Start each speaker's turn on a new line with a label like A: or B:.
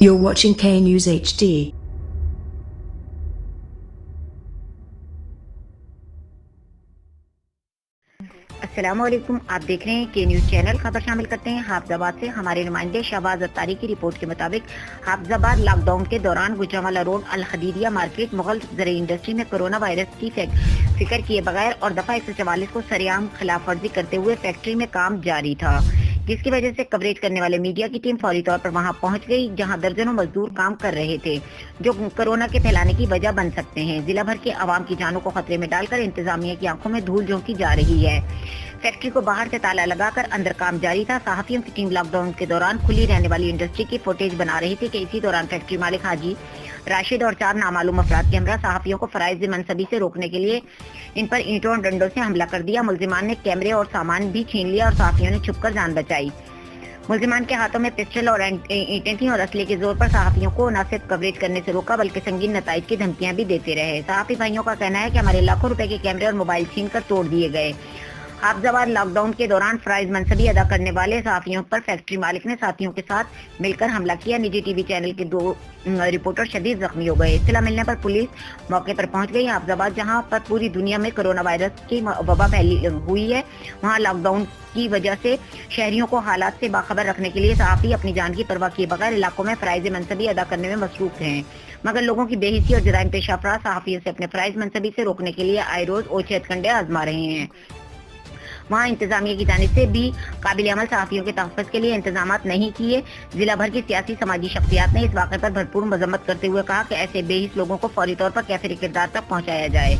A: You're watching K News HD.
B: अस्सलामुअलैकुम, आप देख रहे हैं के न्यूज़ चैनल। खबर शामिल करते हैं हाफजाबाद से। हमारे नुमाइंदे शहबाज अत्तारी की रिपोर्ट के मुताबिक हाफजाबाद लॉकडाउन के दौरान गुजरांवाला रोड अल खदीरिया मार्केट मुगल ज़रूरी इंडस्ट्री में कोरोना वायरस की फिक्र किए बगैर और दफा 144 को सरेआम खिलाफ वर्जी करते हुए फैक्ट्री में काम जारी था, जिसकी वजह से कवरेज करने वाले मीडिया की टीम फौरी तौर पर वहां पहुंच गई, जहां दर्जनों मजदूर काम कर रहे थे जो कोरोना के फैलाने की वजह बन सकते हैं। जिला भर के आवाम की जानों को खतरे में डालकर इंतजामिया की आंखों में धूल झोंकी जा रही है। फैक्ट्री को बाहर से ताला लगाकर अंदर काम जारी था। सहाफियों की टीम लॉकडाउन के दौरान खुली रहने वाली इंडस्ट्री की फुटेज बना रही थी कि इसी दौरान फैक्ट्री मालिक हाजी राशिद और 4 नामालूम अफराद के हमरा सहाफियों को फराइज मनसबी से रोकने के लिए इन पर ईंटों और डंडों से हमला कर दिया। मुल्जिमान ने कैमरे और सामान भी छीन लिया और सहाफियों ने छुपकर जान बचाई। मुल्जिमान के हाथों में पिस्टल और ईंटें थीं और असले के जोर पर सहाफियों को न सिर्फ कवरेज करने से रोका बल्कि संगीन नताइज की धमकियां भी देते रहे। सहाफी भाइयों का कहना है कि हमारे लाखों रुपए के कैमरे और मोबाइल छीन कर तोड़ दिए गए। हाफजाबाद लॉकडाउन के दौरान फराइज मनसबी अदा करने वाले सहाफियों पर फैक्ट्री मालिक ने साथियों के साथ मिलकर हमला किया। निजी टीवी चैनल के 2 रिपोर्टर शदीद जख्मी हो गए। इत्तला मिलने पर पुलिस मौके पर पहुंच गई। हाफजाबाद, जहां पर पूरी दुनिया में कोरोना वायरस की वबा फैली हुई है, वहां लॉकडाउन की वजह से शहरियों को हालात से बाखबर रखने के लिए सहाफी अपनी जान की परवाह किए बगैर इलाकों में फराइज मनसबी अदा करने में मसरूफ हैं, मगर लोगों की बेहिसी और जराइम पेश अफराद सहाफियों से अपने फराइज मनसबी से रोकने के लिए आए रोज ओछे हथकंडे आजमा रहे हैं। वहाँ इंतजामिया की जानिब से भी काबिल अमल सहाफियों के तहफ़्फ़ुज़ के लिए इंतजाम नहीं किए। जिला भर की सियासी समाजी शख्सियात ने इस वाक़े पर भरपूर मजम्मत करते हुए कहा कि ऐसे बेहिस लोगों को फौरी तौर पर कैफिर किरदार तक पहुँचाया जाए।